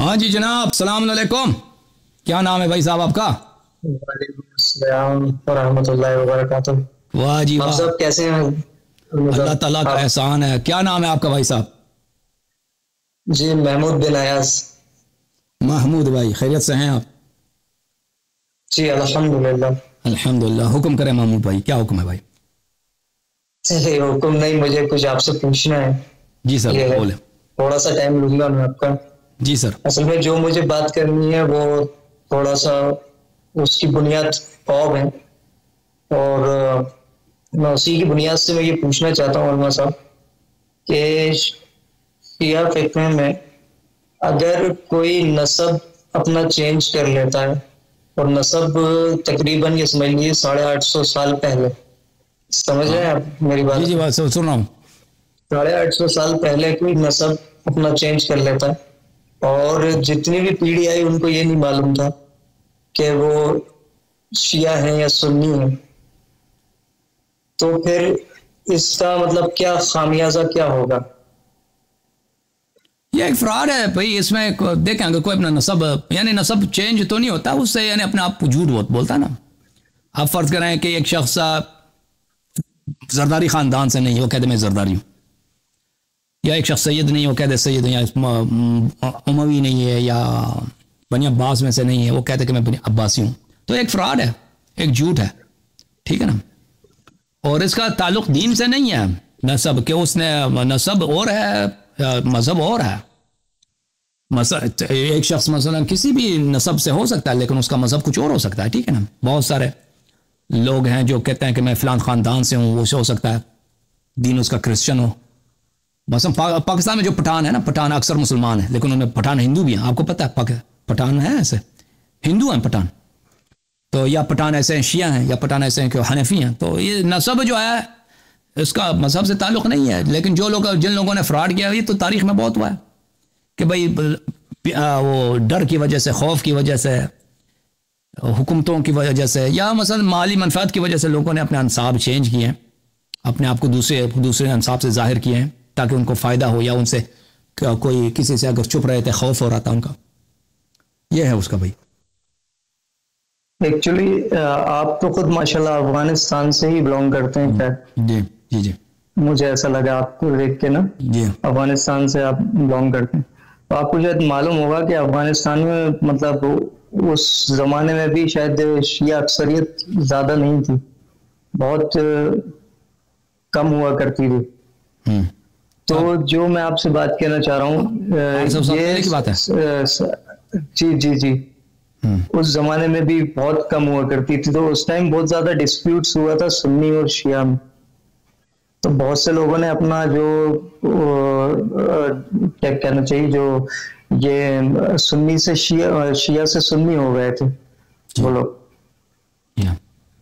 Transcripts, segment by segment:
ہاں جی جناب، السلام علیکم. کیا نام ہے بھائی صاحب آپ کا؟ وعلیکم السلام ورحمۃ اللہ وبرکاتہ. واہ جی آپ واہ، سب کیسے ہیں؟ اللہ مطلب تعالیٰ کا آپ. احسان ہے. کیا نام ہے آپ کا بھائی صاحب؟ جی محمود بن ایاز. محمود بھائی، خیریت سے ہیں آپ؟ جی الحمدللہ. الحمدللہ. حکم کریں محمود بھائی، کیا حکم ہے بھائی؟ چلیے حکم نہیں، مجھے کچھ آپ سے پوچھنا ہے. جی سر یہ ہے، بولے. تھوڑا سا ٹائم لوں گا میں آپ کا. جی سر. اصل میں جو مجھے بات کرنی ہے وہ تھوڑا سا اس کی بنیاد قوم ہے، اور میں اسی کی بنیاد سے میں یہ پوچھنا چاہتا ہوں علماء صاحب کہ شیعہ فقہ میں اگر کوئی نسب اپنا چینج کر لیتا ہے، اور نسب تقریباً یہ سمجھ لیجیے 850 سال پہلے، سمجھ رہے ہاں ہیں آپ میری جی بات؟ جی، بات سن رہا ہوں. 850 سال پہلے کوئی نسب اپنا چینج کر لیتا ہے، اور جتنی بھی پیڑھی آئی ان کو یہ نہیں معلوم تھا کہ وہ شیعہ ہیں یا سنی ہیں، تو پھر اس کا مطلب کیا خامیازہ کیا ہوگا؟ یہ ایک فراڈ ہے بھائی. اس میں دیکھیں، اگر کوئی اپنا نسب یعنی نسب چینج تو نہیں ہوتا اس سے، یعنی اپنے آپ کو جھوٹ بولتا ہے نا. آپ فرض کریں کہ ایک شخص زرداری خاندان سے نہیں، وہ کہتے میں زرداری ہوں. یا ایک شخص سید نہیں، وہ کہتے سید ہوں. یا اموی نہیں ہے، یا بنی عباس میں سے نہیں ہے، وہ کہتے کہ میں بنی عباسی ہوں. تو ایک فراڈ ہے، ایک جھوٹ ہے. ٹھیک ہے نا. اور اس کا تعلق دین سے نہیں ہے نسب، کہ اس نے نسب اور ہے، مذہب اور ہے. ایک شخص مثلا کسی بھی نسب سے ہو سکتا ہے، لیکن اس کا مذہب کچھ اور ہو سکتا ہے. ٹھیک ہے نا. بہت سارے لوگ ہیں جو کہتے ہیں کہ میں فلان خاندان سے ہوں، وہ سے ہو سکتا ہے دین اس کا کرسچن ہو. مثلا پاکستان میں جو پٹھان ہے نا، پٹھان اکثر مسلمان ہیں، لیکن ان میں پٹھان ہندو بھی ہیں. آپ کو پتہ ہے پٹھان ہیں ایسے ہندو ہیں پٹھان. تو یا پٹھان ایسے ہیں شیعہ ہیں، یا پٹھان ایسے ہیں کہ حنفی ہیں. تو یہ نسب جو ہے اس کا مذہب سے تعلق نہیں ہے. لیکن جن لوگوں نے فراڈ کیا، یہ تو تاریخ میں بہت ہوا ہے کہ بھائی وہ ڈر کی وجہ سے، خوف کی وجہ سے، حکومتوں کی وجہ سے، یا مثلا مالی منفعت کی وجہ سے لوگوں نے اپنے انصاب چینج کیے ہیں، اپنے آپ کو دوسرے انصاب سے ظاہر کیے ہیں تاکہ ان کو فائدہ ہو، یا ان سے کوئی کسی سے اگر چھپ رہے تھے خوف ہو رہا تھا ان کا. یہ ہے اس کا بھائی. ایکچولی آپ تو خود ماشاءاللہ افغانستان سے ہی بلونگ کرتے ہیں کیا؟ جی جی جی مجھے ایسا لگا آپ کو دیکھ کے نا. جی افغانستان سے آپ بلونگ کرتے ہیں، تو آپ کو شاید معلوم ہوگا کہ افغانستان میں مطلب اس زمانے میں بھی شاید شیعہ اکثریت زیادہ نہیں تھی، بہت کم ہوا کرتی تھی. تو جو میں آپ سے بات کہنا چاہ رہا ہوں جی جی جی، اس زمانے میں بھی بہت کم ہوا کرتی تھی. تو اس ٹائم بہت زیادہ ڈسپیوٹس ہوا تھا سنی اور شیعہ میں. تو بہت سے لوگوں نے اپنا جو کیا کہنا چاہیے، جو یہ سنی سے شیعہ سے سنی ہو گئے تھے وہ لوگ.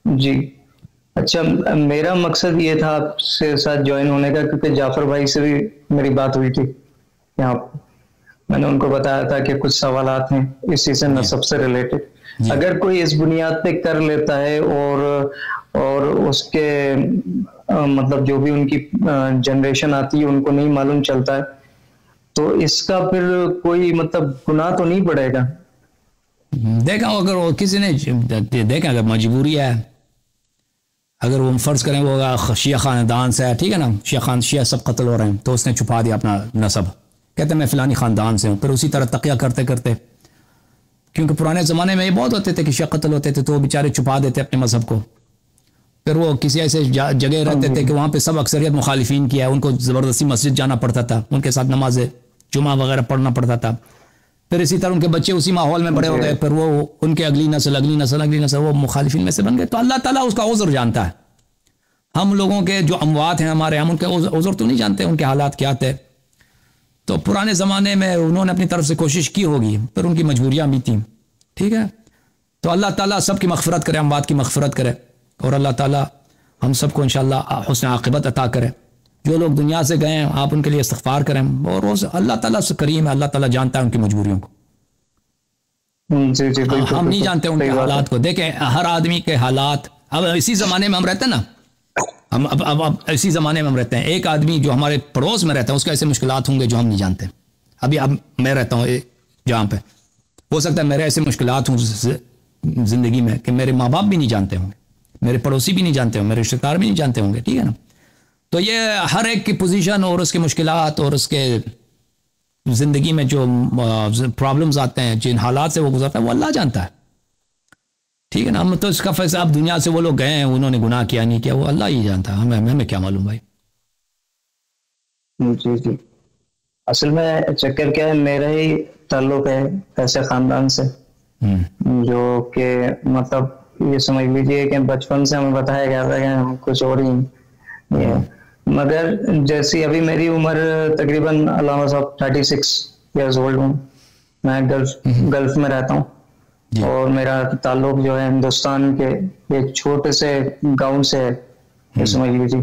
جی اچھا، میرا مقصد یہ تھا آپ سے ساتھ جوائن ہونے کا، کیونکہ جعفر بھائی سے بھی میری بات ہوئی تھی یہاں پہ. میں نے ان کو بتایا تھا کہ کچھ سوالات ہیں اسی سے نسب سے ریلیٹڈ. اگر کوئی اس بنیاد پہ کر لیتا ہے، اور اس کے مطلب جو بھی ان کی جنریشن آتی ہے ان کو نہیں معلوم چلتا ہے، تو اس کا پھر کوئی مطلب گناہ تو نہیں پڑے گا؟ دیکھا اگر وہ کسی نے دیکھا، اگر مجبوری ہے، اگر وہ فرض کریں وہ شیعہ خاندان سے ہے، ٹھیک ہے نا، شیعہ سب قتل ہو رہے ہیں، تو اس نے چھپا دیا اپنا نسب، کہتے ہیں میں فلانی خاندان سے ہوں. پھر اسی طرح تقیہ کرتے کرتے، کیونکہ پرانے زمانے میں یہ بہت ہوتے تھے کہ شیعہ قتل ہوتے تھے تو وہ بیچارے چھپا دیتے اپنے مذہب کو. پھر وہ کسی ایسے جگہ رہتے تھے کہ وہاں پہ سب اکثریت مخالفین کیا ہے، ان کو زبردستی مسجد جانا پڑتا تھا، ان کے ساتھ نماز جمعہ وغیرہ پڑھنا پڑتا تھا. پھر اسی طرح ان کے بچے اسی ماحول میں بڑے ہو گئے، پھر وہ ان کے اگلی نسل وہ مخالفین میں سے بن گئے. تو اللہ تعالیٰ اس کا عذر جانتا ہے. ہم لوگوں کے جو اموات ہیں ہمارے، ہم ان کے عذر تو نہیں جانتے ان کے حالات کیا تھے. تو پرانے زمانے میں انہوں نے اپنی طرف سے کوشش کی ہوگی، پھر ان کی مجبوریاں بھی تھیں. ٹھیک ہے. تو اللہ تعالیٰ سب کی مغفرت کرے، اموات کی مغفرت کرے، اور اللہ تعالیٰ ہم سب کو انشاءاللہ حسن عاقبت عطا کرے. جو لوگ دنیا سے گئے ہیں آپ ان کے لیے استغفار کریں، اور اللہ تعالیٰ سے کریم ہے، اللہ تعالیٰ جانتا ہے ان کی مجبوریوں کو. جی جی بالکل، ہم نہیں جانتے ان کے حالات کو. دیکھیں ہر آدمی کے حالات، اب اسی زمانے میں ہم رہتے ہیں نا، اب اسی زمانے میں ہم رہتے ہیں. ایک آدمی جو ہمارے پڑوس میں رہتا ہے اس کے ایسے مشکلات ہوں گے جو ہم نہیں جانتے. اب میں رہتا ہوں جہاں پہ ہو سکتا ہے میرے ایسے مشکلات ہوں زندگی میں کہ میرے ماں باپ بھی نہیں جانتے ہوں گے، میرے پڑوسی بھی نہیں جانتے ہوں، میرے رشتہ دار بھی نہیں جانتے ہوں گے، ٹھیک ہے نا. تو یہ ہر ایک کی پوزیشن اور اس کی مشکلات اور اس کے زندگی میں جو پرابلمز آتے ہیں، جن حالات سے وہ گزرتا ہے، وہ اللہ جانتا ہے، ٹھیک ہے نا. ہم تو اس کا فیصلہ اب دنیا سے وہ لوگ گئے ہیں، انہوں نے گناہ کیا نہیں کیا، وہ اللہ ہی جانتا ہے، ہمیں کیا معلوم بھائی. جی جی. اصل میں چکر کیا ہے، میرا ہی تعلق ہے ایسے خاندان سے جو کہ مطلب یہ سمجھ لیجیے کہ بچپن سے ہمیں بتایا گیا تھا کہ ہم کچھ اور ہی ہیں. مگر جیسی ابھی میری عمر تقریباً علامہ صاحب 36 ایئرز اولڈ ہوں، میں گلف میں رہتا ہوں، اور میرا تعلق جو ہے ہندوستان کے ایک چھوٹے سے گاؤں سے ہے، یہ سمجھ لیجیے.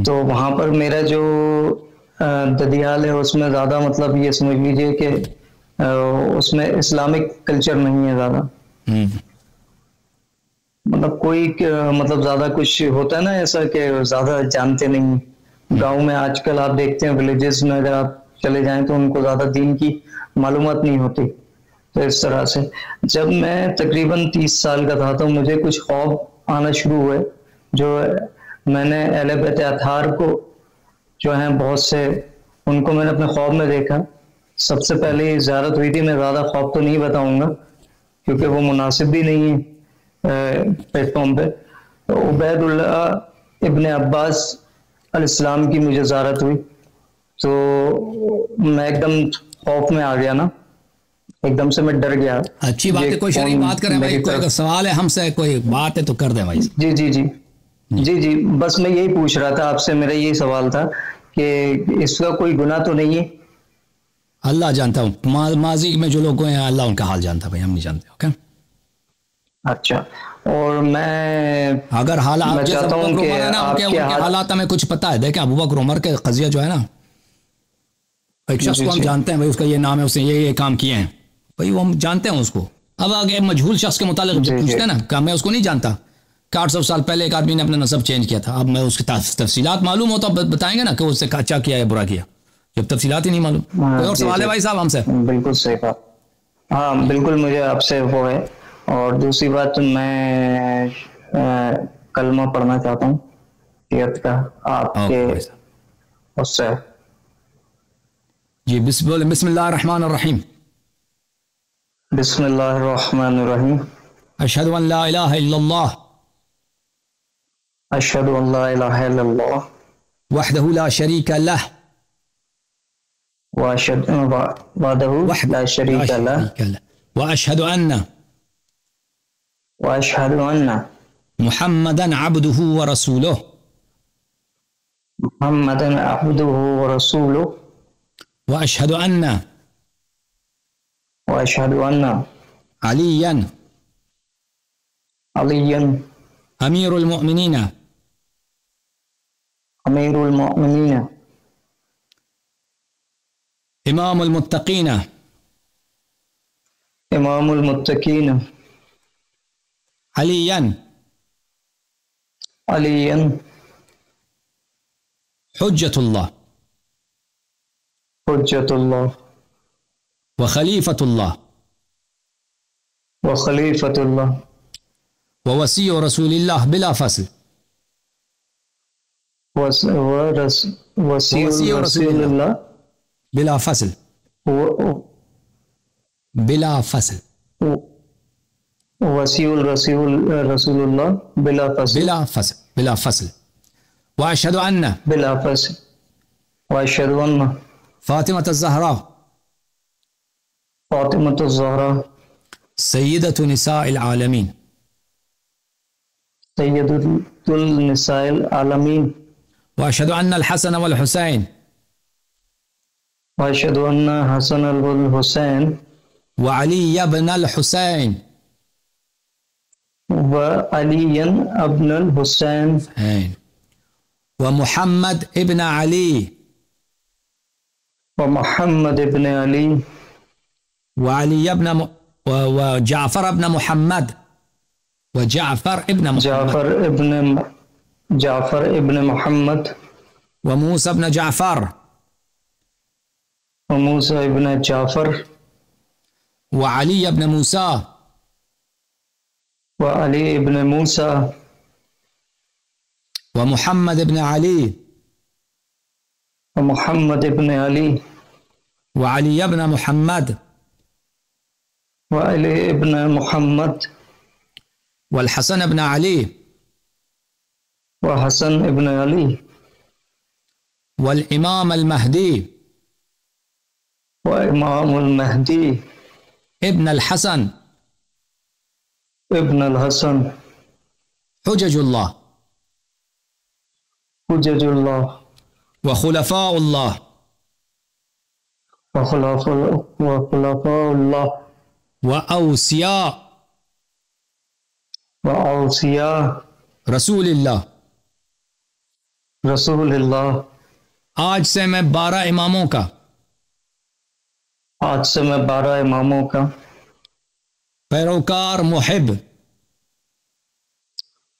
تو وہاں پر میرا جو ددیال ہے اس میں زیادہ مطلب یہ سمجھ لیجیے کہ اس میں اسلامک کلچر نہیں ہے زیادہ، مطلب کوئی مطلب زیادہ کچھ ہوتا ہے نا ایسا کہ زیادہ جانتے نہیں. گاؤں میں آج کل آپ دیکھتے ہیں ولیجز میں اگر آپ چلے جائیں تو ان کو زیادہ دین کی معلومات نہیں ہوتی. تو اس طرح سے جب میں تقریباً 30 سال کا تھا تو مجھے کچھ خواب آنا شروع ہوئے، جو میں نے اہل بیت اطہار کو جو ہیں بہت سے ان کو میں نے اپنے خواب میں دیکھا. سب سے پہلے زیارت ہوئی تھی، میں زیادہ خواب تو نہیں بتاؤں گا کیونکہ وہ مناسب بھی نہیں ہے پلیٹ فارم پہ. عبید اللہ ابن عباس علیہ السلام کی مجھے زیارت ہوئی، تو میں ایک دم خوف میں آ گیا نا، ایک دم سے میں ڈر گیا. اچھی بات ہے، کوئی شریف بات کریں بھائی، کوئی اگر سوال ہے ہم سے، کوئی بات ہے تو کر دیں بھائی. جی جی جی جی جی. بس میں یہی پوچھ رہا تھا آپ سے، میرا یہی سوال تھا کہ اس کا کوئی گناہ تو نہیں ہے؟ اللہ جانتا ہوں، ماضی میں جو لوگ ہیں اللہ ان کا حال جانتا، بھائی ہم نہیں جانتے. اوکے. اچھا. اور میں اگر حالات چاہتا ہوں کہ آپ کے حالات ہمیں کچھ پتا ہے. دیکھیں ابو بکر عمر کے قضیہ جو ہے نا، ایک شخص کو ہم جانتے ہیں بھائی، اس کا یہ نام ہے، اس نے یہ کام کیے ہیں بھائی، وہ ہم جانتے ہیں اس کو. اب اگر مجہول شخص کے متعلق پوچھتے ہیں نا کہ میں اس کو نہیں جانتا کہ 800 سال پہلے ایک آدمی نے اپنا نسب چینج کیا تھا، اب میں اس کی تفصیلات معلوم ہو تو بتائیں گے نا کہ اس سے اچھا کیا ہے برا کیا، جب تفصیلات ہی نہیں معلوم. کوئی اور سوال ہے بھائی صاحب ہم سے؟ بالکل صحیح بات. ہاں بالکل، مجھے آپ سے وہ ہے. اور دوسری بات، میں کلمہ پڑھنا چاہتا ہوں شریعت کا آپ کے اس سے. جی بسم اللہ الرحمن الرحیم. بسم اللہ الرحمن الرحیم. اشہد ان لا الہ الا اللہ اشہد ان لا الہ الا اللہ وحدہ لا شریک لہ وحدہ لا شریک لہ واشہد ان محمدا عبدہ ورسولہ محمدا عبدہ ورسولہ واشہد ان علیا امیر المؤمنین امام المتقین علیا حجۃ اللہ وخلیفۃ اللہ ووصی رسول اللہ بلا فصل وصی رسول اللہ بلا فصل وصی رسول اللہ بلا فصل واشہد ان فاطمۃ الزہراء سیدۃ نساء العالمین واشہد ان الحسن والحسین وعلی ابن الحسین ومحمد ابن علی وعلی ابن وجعفر ابن محمد وجعفر ابن محمد وموسى ابن جعفر وعلی ابن موسیٰ وعلی ابن موسیٰ ومحمد ابن علی ومحمد ابن علی وعلی ابن محمد وعلی ابن محمد والحسن ابن علی وحسن ابن علی والامام المہدی وامام المہدی ابن الحسن ابن الحسن حجج اللہ حجج اللہ وخلفاء اللہ وخلفاء اللہ واوصیاء وأوصياء رسول اللہ. رسول اللہ. آج سے میں 12 اماموں کا آج سے میں 12 اماموں کا پیروکار محب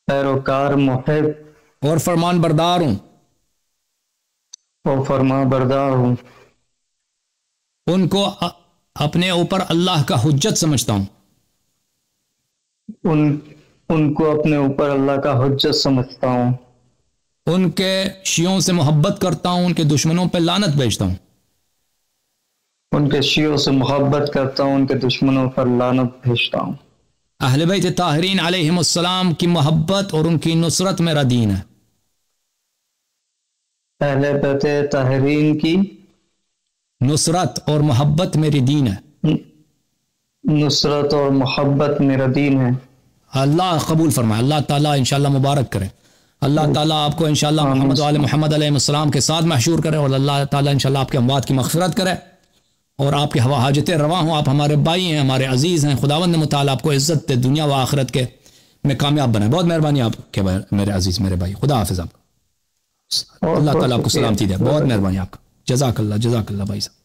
پیروکار محب اور فرمان بردار ہوں. اور فرما بردار ہوں. ان کو اپنے اوپر اللہ کا حجت سمجھتا ہوں. ان کو اپنے اوپر اللہ کا حجت سمجھتا ہوں. ان کے شیعوں سے محبت کرتا ہوں. ان کے دشمنوں پہ لعنت بھیجتا ہوں. ان کے شیعوں سے محبت کرتا ہوں. ان کے دشمنوں پر لعنت بھیجتا ہوں. اہل بیت طاہرین علیہم السلام کی محبت اور ان کی نصرت میرا دین ہے. اہل بیت طاہرین کی نصرت اور محبت میری دین ہے. نصرت اور محبت میرا دین ہے. اللہ قبول فرمائے. اللہ تعالیٰ انشاءاللہ مبارک کرے. اللہ تعالیٰ آپ کو انشاءاللہ محمد و آل محمد علیہ السلام کے ساتھ محشور کرے. اور اللہ تعالیٰ انشاءاللہ آپ کے اموات کی مغفرت کرے اور آپ کی حاجتیں رواں ہوں. آپ ہمارے بھائی ہیں, ہمارے عزیز ہیں. خداوند متعال آپ کو عزت دے, دنیا و آخرت کے میں کامیاب بنائے. بہت مہربانی آپ کے میرے عزیز, میرے بھائی. خدا حافظ آپ کو. اللہ تعالیٰ آپ کو سلامتی دے. بہت مہربانی آپ کا. جزاک اللہ بھائی صاحب.